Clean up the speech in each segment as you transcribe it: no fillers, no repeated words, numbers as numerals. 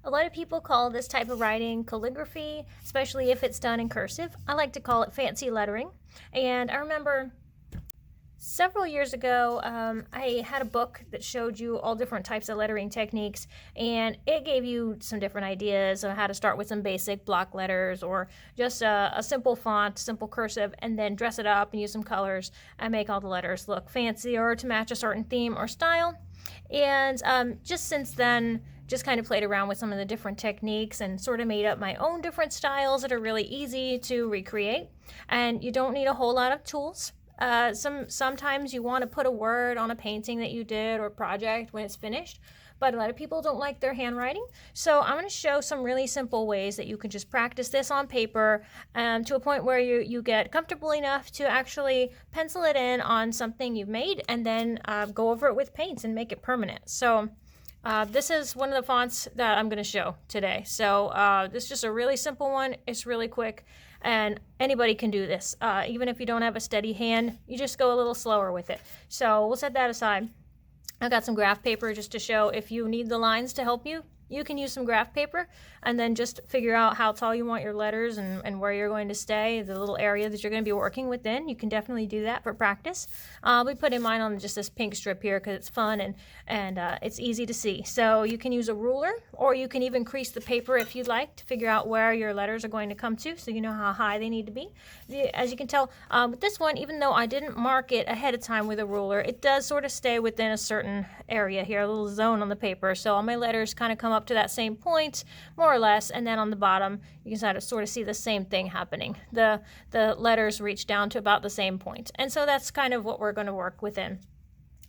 A lot of people call this type of writing calligraphy, especially if it's done in cursive. I like to call it fancy lettering. And I remember several years ago, I had a book that showed you all different types of lettering techniques, and it gave you some different ideas on how to start with some basic block letters or just a simple font, simple cursive, and then dress it up and use some colors and make all the letters look fancy or to match a certain theme or style. And just since then, just kind of played around with some of the different techniques and sort of made up my own different styles that are really easy to recreate. And you don't need a whole lot of tools. Sometimes you want to put a word on a painting that you did or project when it's finished, but a lot of people don't like their handwriting. So I'm going to show some really simple ways that you can just practice this on paper to a point where you get comfortable enough to actually pencil it in on something you've made and then go over it with paints and make it permanent. So this is one of the fonts that I'm going to show today. So this is just a really simple one. It's really quick. And anybody can do this. Even if you don't have a steady hand, you just go a little slower with it. So we'll set that aside. I've got some graph paper just to show if you need the lines to help you. You can use some graph paper and then just figure out how tall you want your letters and where you're going to stay, the little area that you're going to be working within. You can definitely do that for practice. We put in mine on just this pink strip here because it's fun and it's easy to see. So you can use a ruler, or you can even crease the paper if you'd like to figure out where your letters are going to come to, so you know how high they need to be. As you can tell, with this one, even though I didn't mark it ahead of time with a ruler, it does sort of stay within a certain area here, a little zone on the paper. So all my letters kind of come up to that same point, more or less, and then on the bottom, you can sort of see the same thing happening. The letters reach down to about the same point. And so that's kind of what we're going to work within.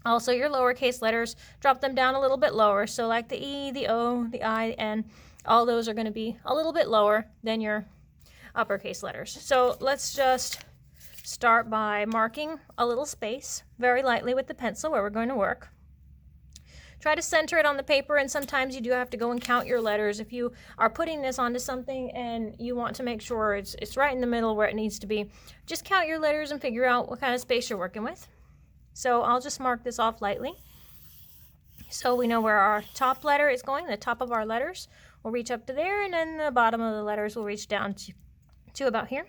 Also, your lowercase letters, drop them down a little bit lower. So like the E, the O, the I, the N, all those are going to be a little bit lower than your uppercase letters. So let's just start by marking a little space very lightly with the pencil where we're going to work. Try to center it on the paper, and sometimes you do have to go and count your letters. If you are putting this onto something and you want to make sure it's right in the middle where it needs to be, just count your letters and figure out what kind of space you're working with. So I'll just mark this off lightly. So we know where our top letter is going. The top of our letters will reach up to there, and then the bottom of the letters will reach down to about here.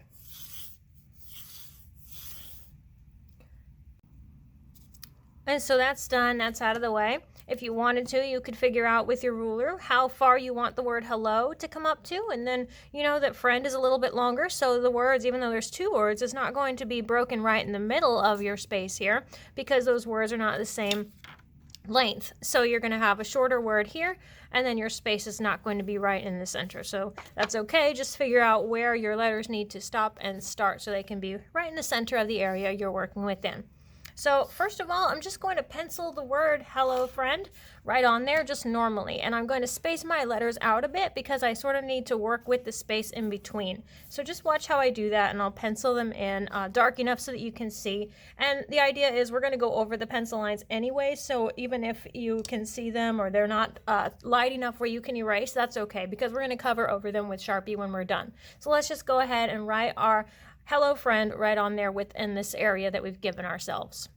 And so that's done, that's out of the way. If you wanted to, you could figure out with your ruler how far you want the word hello to come up to, and then you know that friend is a little bit longer, so the words, even though there's two words, it's not going to be broken right in the middle of your space here because those words are not the same length. So you're going to have a shorter word here, and then your space is not going to be right in the center. So that's okay. Just figure out where your letters need to stop and start so they can be right in the center of the area you're working within. So first of all, I'm just going to pencil the word hello friend right on there just normally, and I'm going to space my letters out a bit because I sort of need to work with the space in between. So just watch how I do that, and I'll pencil them in dark enough so that you can see. And the idea is we're going to go over the pencil lines anyway, so even if you can see them or they're not light enough where you can erase, that's okay because we're going to cover over them with Sharpie when we're done. So let's just go ahead and write our hello friend right on there within this area that we've given ourselves.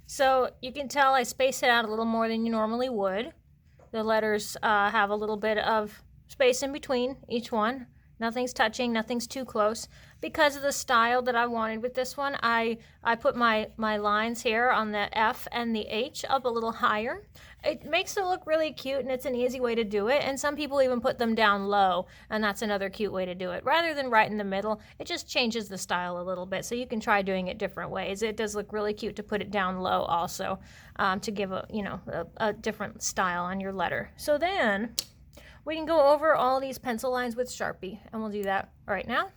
So you can tell I space it out a little more than you normally would. The letters have a little bit of space in between each one. Nothing's touching, nothing's too close. Because of the style that I wanted with this one, I put my lines here on the F and the H up a little higher. It makes it look really cute, and it's an easy way to do it. And some people even put them down low, and that's another cute way to do it. Rather than right in the middle, it just changes the style a little bit. So you can try doing it different ways. It does look really cute to put it down low also, to give a different style on your letter. So then we can go over all these pencil lines with Sharpie, and we'll do that right now.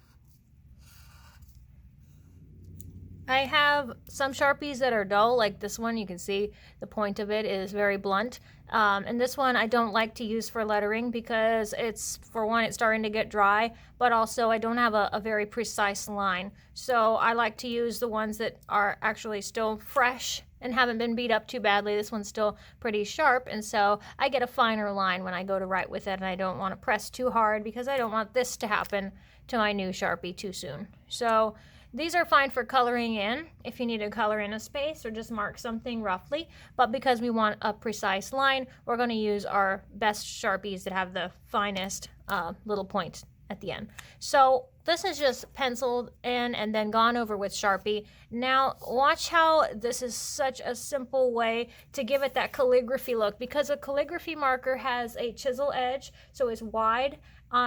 I have some Sharpies that are dull, like this one. You can see the point of it is very blunt. And this one I don't like to use for lettering because it's, for one, it's starting to get dry, but also I don't have a very precise line. So I like to use the ones that are actually still fresh and haven't been beat up too badly. This one's still pretty sharp, and so I get a finer line when I go to write with it, and I don't want to press too hard because I don't want this to happen to my new Sharpie too soon. So these are fine for coloring in if you need to color in a space or just mark something roughly, but because we want a precise line, we're going to use our best Sharpies that have the finest little point at the end. So this is just penciled in and then gone over with Sharpie. Now watch how this is such a simple way to give it that calligraphy look, because a calligraphy marker has a chisel edge, so it's wide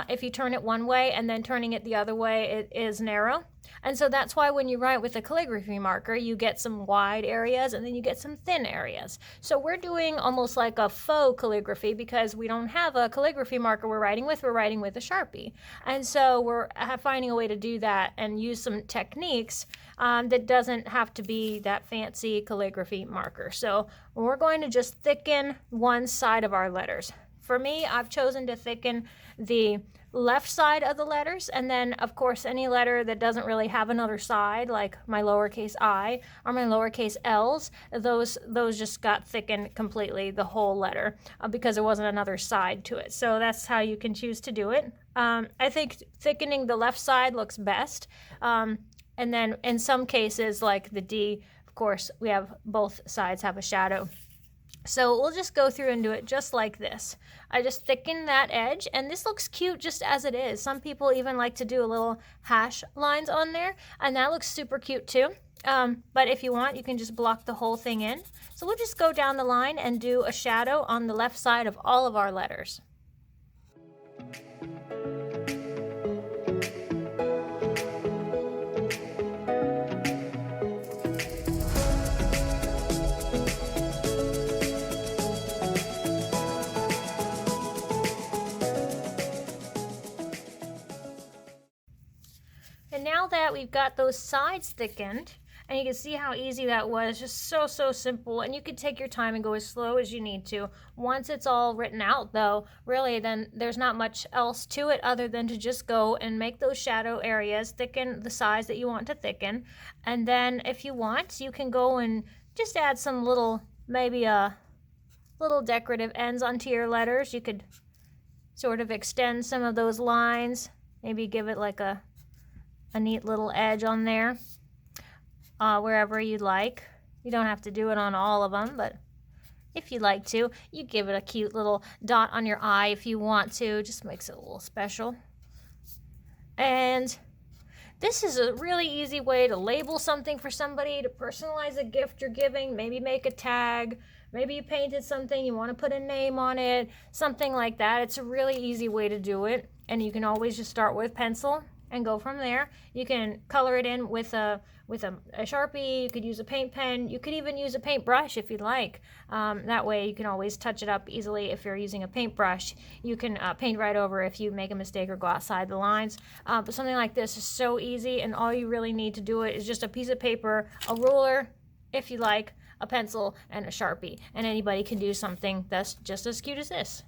if you turn it one way, and then turning it the other way it is narrow. And so that's why when you write with a calligraphy marker, you get some wide areas and then you get some thin areas. So we're doing almost like a faux calligraphy because we don't have a calligraphy marker we're writing with a Sharpie. And so we're finding a way to do that and use some techniques that doesn't have to be that fancy calligraphy marker. So we're going to just thicken one side of our letters. For me, I've chosen to thicken the left side of the letters, and then of course any letter that doesn't really have another side, like my lowercase I or my lowercase L's, those just got thickened completely, the whole letter, because there wasn't another side to it. So that's how you can choose to do it. I think thickening the left side looks best, and then in some cases like the D, of course we have both sides have a shadow. So we'll just go through and do it just like this. I just thicken that edge, and this looks cute just as it is. Some people even like to do a little hash lines on there, and that looks super cute too. But if you want, you can just block the whole thing in. So we'll just go down the line and do a shadow on the left side of all of our letters. And now that we've got those sides thickened, and you can see how easy that was, just so simple, and you can take your time and go as slow as you need to. Once it's all written out though, really then there's not much else to it other than to just go and make those shadow areas, thicken the size that you want to thicken, and then if you want, you can go and just add some little, maybe little decorative ends onto your letters. You could sort of extend some of those lines, maybe give it like a neat little edge on there, wherever you'd like. You don't have to do it on all of them, but if you'd like to, you give it a cute little dot on your eye if you want to. Just makes it a little special. And this is a really easy way to label something for somebody, to personalize a gift you're giving, maybe make a tag, maybe you painted something, you want to put a name on it, something like that. It's a really easy way to do it, and you can always just start with pencil and go from there. You can color it in with a Sharpie. You could use a paint pen. You could even use a paintbrush if you'd like. That way you can always touch it up easily. If you're using a paintbrush, you can paint right over if you make a mistake or go outside the lines. But something like this is so easy, and all you really need to do it is just a piece of paper, a ruler, if you like, a pencil, and a Sharpie. And anybody can do something that's just as cute as this.